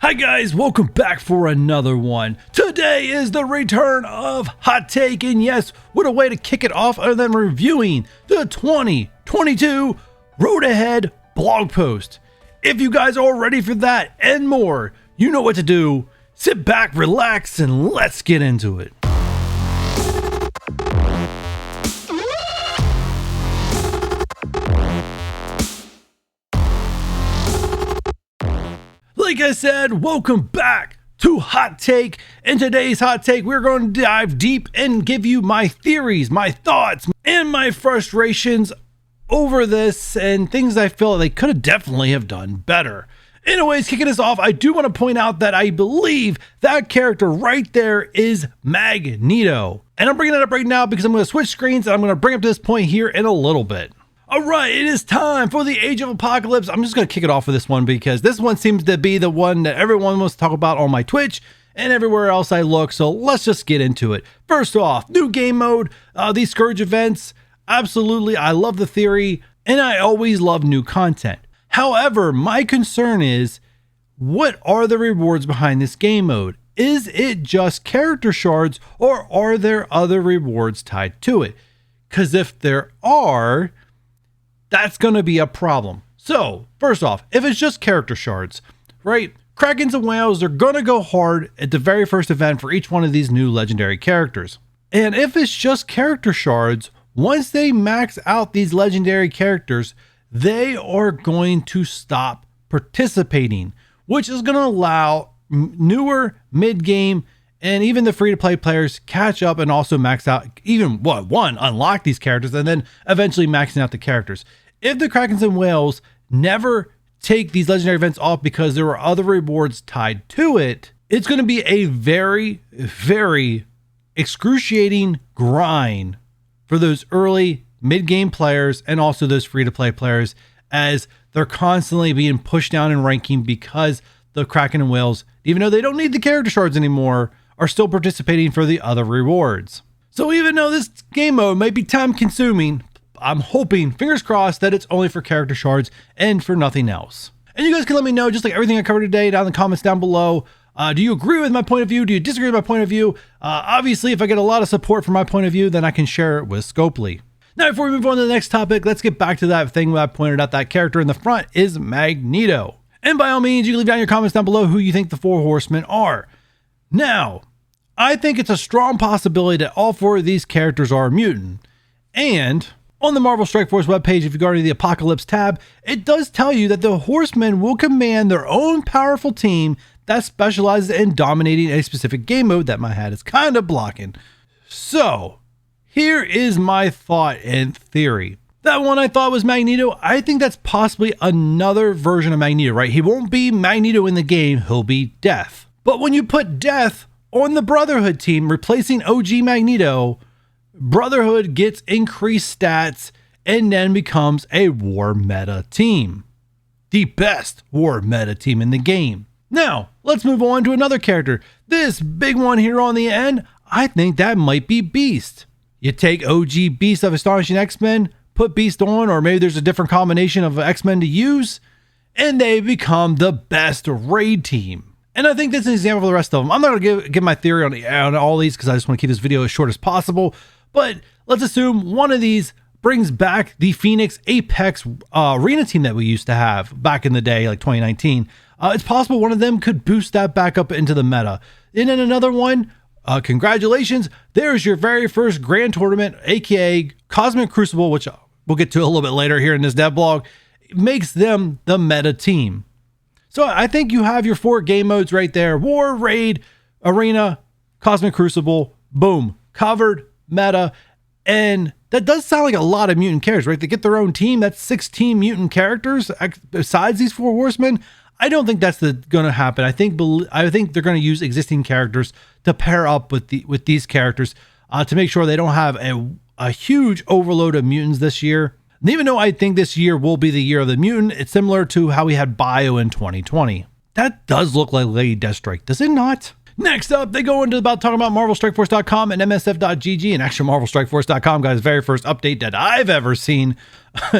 Hi guys, welcome back for another one. Today is the return of Hot Take, and yes, what a way to kick it off other than reviewing the 2022 Road Ahead blog post. If you guys are ready for that and more, you know what to do. Sit back, relax, and let's get into it. Like I said, welcome back to Hot Take. In today's Hot Take, we're going to dive deep and give you my theories, my thoughts, and my frustrations over this and things I feel they could have definitely have done better. Anyways, kicking us off, I do want to point out that I believe that character right there is Magneto. And I'm bringing that up right now because I'm going to switch screens and I'm going to bring up to this point here in a little bit. All right, it is time for the Age of Apocalypse. I'm just going to kick it off with this one because this one seems to be the one that everyone wants to talk about on my Twitch and everywhere else I look. So let's just get into it. First off, new game mode, these Scourge events. Absolutely, I love the theory and I always love new content. However, my concern is, what are the rewards behind this game mode? Is it just character shards or are there other rewards tied to it? Because if there are, that's going to be a problem. So, first off, if it's just character shards, right? Krakens and whales are going to go hard at the very first event for each one of these new legendary characters. And if it's just character shards, once they max out these legendary characters, they are going to stop participating, which is going to allow newer mid-game and even the free-to-play players catch up and also max out, unlock these characters and then eventually maxing out the characters. If the Krakens and whales never take these legendary events off because there are other rewards tied to it, it's going to be a very, very excruciating grind for those early mid-game players and also those free-to-play players, as they're constantly being pushed down in ranking because the Kraken and whales, even though they don't need the character shards anymore, are still participating for the other rewards. So even though this game mode might be time consuming, I'm hoping, fingers crossed, that it's only for character shards and for nothing else. And you guys can let me know, just like everything I covered today, down in the comments down below. Do you agree with my point of view? Do you disagree with my point of view? Obviously, if I get a lot of support for my point of view, then I can share it with Scopely. Now, before we move on to the next topic, let's get back to that thing where I pointed out. That character in the front is Magneto. And by all means, you can leave down your comments down below who you think the 4 horsemen are. Now, I think it's a strong possibility that all 4 of these characters are a mutant. And on the Marvel Strike Force webpage, if you go to the Apocalypse tab, it does tell you that the horsemen will command their own powerful team that specializes in dominating a specific game mode that my hat is kind of blocking. So, here is my thought and theory. That one I thought was Magneto. I think that's possibly another version of Magneto, right? He won't be Magneto in the game, he'll be Death. But when you put Death on the Brotherhood team, replacing OG Magneto, Brotherhood gets increased stats and then becomes a war meta team. The best war meta team in the game. Now, let's move on to another character. This big one here on the end, I think that might be Beast. You take OG Beast of Astonishing X-Men, put Beast on, or maybe there's a different combination of X-Men to use, and they become the best raid team. And I think that's an example for the rest of them. I'm not going to give my theory on all these because I just want to keep this video as short as possible. But let's assume one of these brings back the Phoenix Apex arena team that we used to have back in the day, like 2019. It's possible one of them could boost that back up into the meta. And then another one, congratulations, there's your very first grand tournament, aka Cosmic Crucible, which we'll get to a little bit later here in this dev blog. It makes them the meta team. So I think you have your 4 game modes right there: War, Raid, Arena, Cosmic Crucible, boom, covered, meta. And that does sound like a lot of mutant characters, right? They get their own team. That's 16 mutant characters besides these 4 horsemen. I don't think that's going to happen. I think they're going to use existing characters to pair up with these characters to make sure they don't have a huge overload of mutants this year. And even though I think this year will be the year of the mutant, it's similar to how we had Bio in 2020. That does look like Lady Deathstrike, does it not? Next up, they go into about talking about MarvelStrikeForce.com and MSF.gg, and actually MarvelStrikeForce.com got his very first update that I've ever seen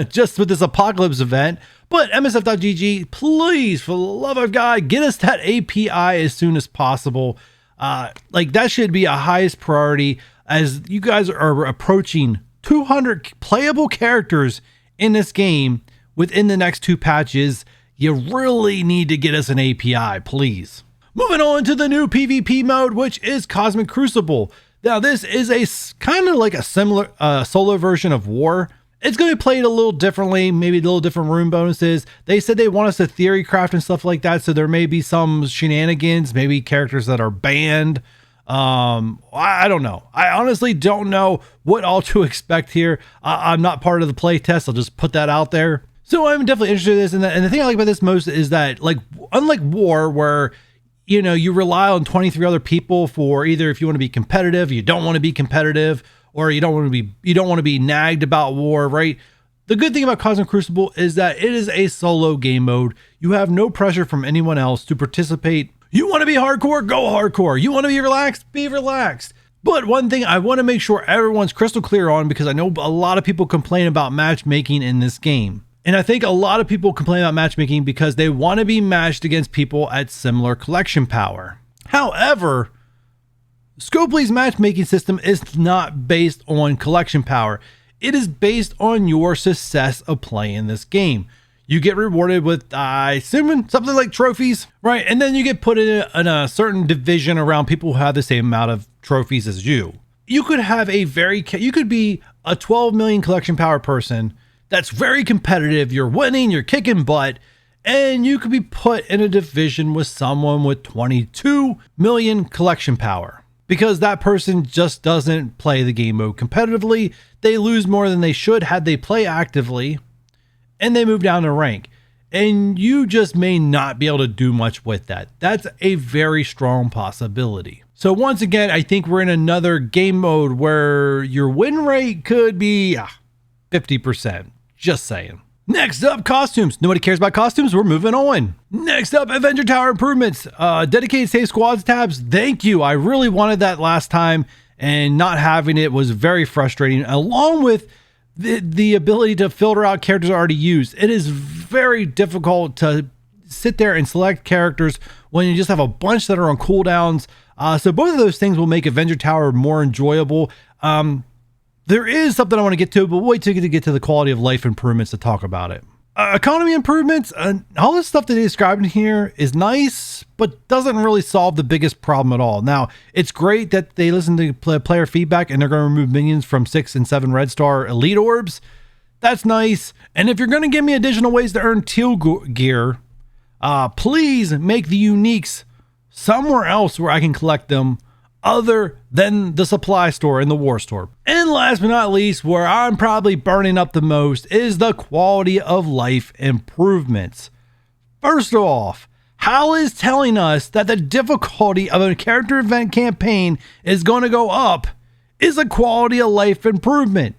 just with this Apocalypse event. But MSF.gg, please, for the love of God, get us that API as soon as possible. Like that should be a highest priority as you guys are approaching 200 playable characters in this game within the next 2 patches. You really need to get us an API, please. Moving on to the new PvP mode, which is Cosmic Crucible. Now, this is a kind of like a similar solo version of War. It's going to be played a little differently, maybe a little different room bonuses. They said they want us to theory craft and stuff like that, so there may be some shenanigans, maybe characters that are banned. I don't know. I honestly don't know what all to expect here. I'm not part of the play test. I'll just put that out there. So I'm definitely interested in this. And the thing I like about this most is that, like, unlike War, where you know, you rely on 23 other people for either if you want to be competitive, you don't want to be competitive, or you don't want to be nagged about War, right? The good thing about Cosmic Crucible is that it is a solo game mode. You have no pressure from anyone else to participate. You want to be hardcore? Go hardcore. You want to be relaxed? Be relaxed. But one thing I want to make sure everyone's crystal clear on, because I know a lot of people complain about matchmaking in this game. And I think a lot of people complain about matchmaking because they want to be matched against people at similar collection power. However, Scopely's matchmaking system is not based on collection power. It is based on your success of playing this game. You get rewarded with, I assume, something like trophies, right? And then you get put in a certain division around people who have the same amount of trophies as you. You could have you could be a 12 million collection power person that's very competitive, you're winning, you're kicking butt, and you could be put in a division with someone with 22 million collection power. Because that person just doesn't play the game mode competitively, they lose more than they should had they play actively, and they move down the rank. And you just may not be able to do much with that. That's a very strong possibility. So once again, I think we're in another game mode where your win rate could be 50%. Just saying. Next up, costumes. Nobody cares about costumes. We're moving on. Next up, Avenger Tower improvements. Dedicated save squads tabs. Thank you. I really wanted that last time, and not having it was very frustrating. Along with the ability to filter out characters already used. It is very difficult to sit there and select characters when you just have a bunch that are on cooldowns. So both of those things will make Avenger Tower more enjoyable. There is something I want to get to, but wait till you get to the quality of life improvements to talk about it. Economy improvements, all this stuff that they described in here is nice, but doesn't really solve the biggest problem at all. Now, it's great that they listen to player feedback and they're going to remove minions from 6 and 7 red star elite orbs. That's nice. And if you're going to give me additional ways to earn teal gear, please make the uniques somewhere else where I can collect them other than the supply store and the war store. And last but not least, where I'm probably burning up the most is the quality of life improvements. First off, HAL is telling us that the difficulty of a character event campaign is going to go up is a quality of life improvement.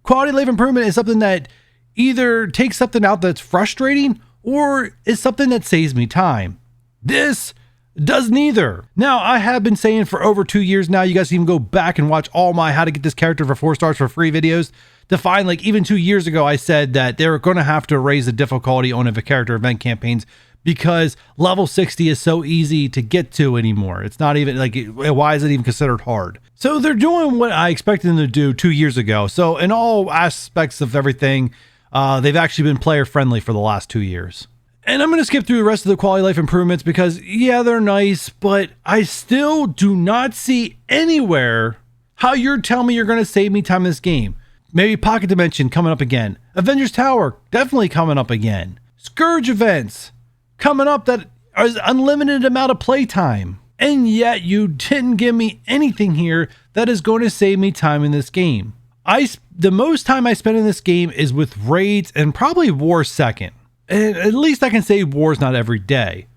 Quality of life improvement is something that either takes something out that's frustrating or is something that saves me time. This does neither. Now, I have been saying for over 2 years now, you guys can even go back and watch all my how to get this character for 4 stars for free videos to find, like, even 2 years ago, I said that they were going to have to raise the difficulty on the character event campaigns because level 60 is so easy to get to anymore. It's not even like, why is it even considered hard? So they're doing what I expected them to do 2 years ago. So in all aspects of everything, they've actually been player friendly for the last 2 years. And I'm going to skip through the rest of the quality of life improvements because, yeah, they're nice, but I still do not see anywhere how you're telling me you're going to save me time in this game. Maybe Pocket Dimension coming up again. Avengers Tower definitely coming up again. Scourge events coming up that is unlimited amount of playtime. And yet you didn't give me anything here that is going to save me time in this game. The most time I spend in this game is with raids and probably War second. And at least I can say War's not every day.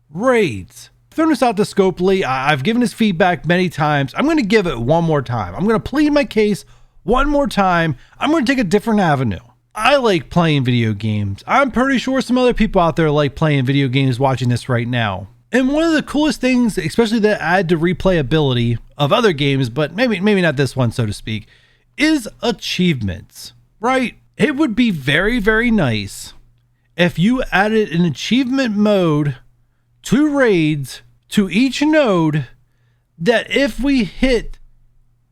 Raids. I've thrown this out to Scopely. I've given his feedback many times. I'm going to give it one more time. I'm going to plead my case one more time. I'm going to take a different avenue. I like playing video games. I'm pretty sure some other people out there like playing video games watching this right now. And one of the coolest things, especially that add to replayability of other games, but maybe not this one, so to speak, is achievements, right? It would be very, very nice if you added an achievement mode to raids to each node, that if we hit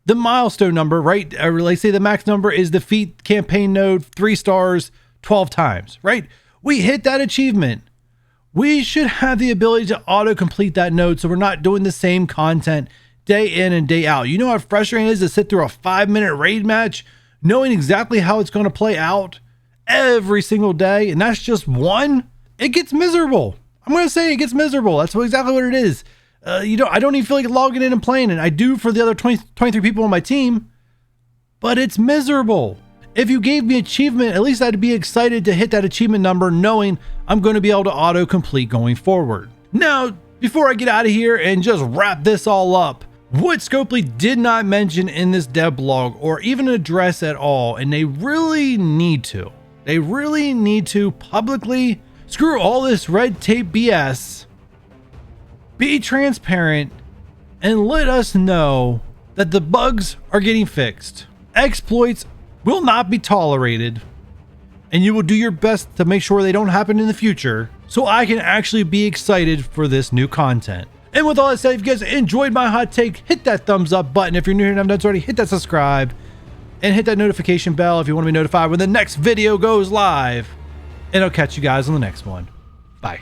the milestone number, right? Or like say the max number is defeat campaign node 3 stars 12 times, right? We hit that achievement. We should have the ability to auto complete that node so we're not doing the same content day in and day out. You know how frustrating it is to sit through a 5-minute raid match knowing exactly how it's going to play out every single day, and that's just one? It gets miserable. I'm going to say it gets miserable. That's exactly what it is. I don't even feel like logging in and playing it. I do for the other 23 people on my team, but it's miserable. If you gave me achievement, at least I'd be excited to hit that achievement number knowing I'm going to be able to auto complete going forward. Now, before I get out of here and just wrap this all up, what Scopely did not mention in this devlog or even address at all, and they really need to publicly screw all this red tape BS, be transparent, and let us know that the bugs are getting fixed. Exploits will not be tolerated, and you will do your best to make sure they don't happen in the future so I can actually be excited for this new content. And with all that said, if you guys enjoyed my hot take, hit that thumbs up button. If you're new here and haven't done so already, hit that subscribe and hit that notification bell if you want to be notified when the next video goes live. And I'll catch you guys on the next one. Bye.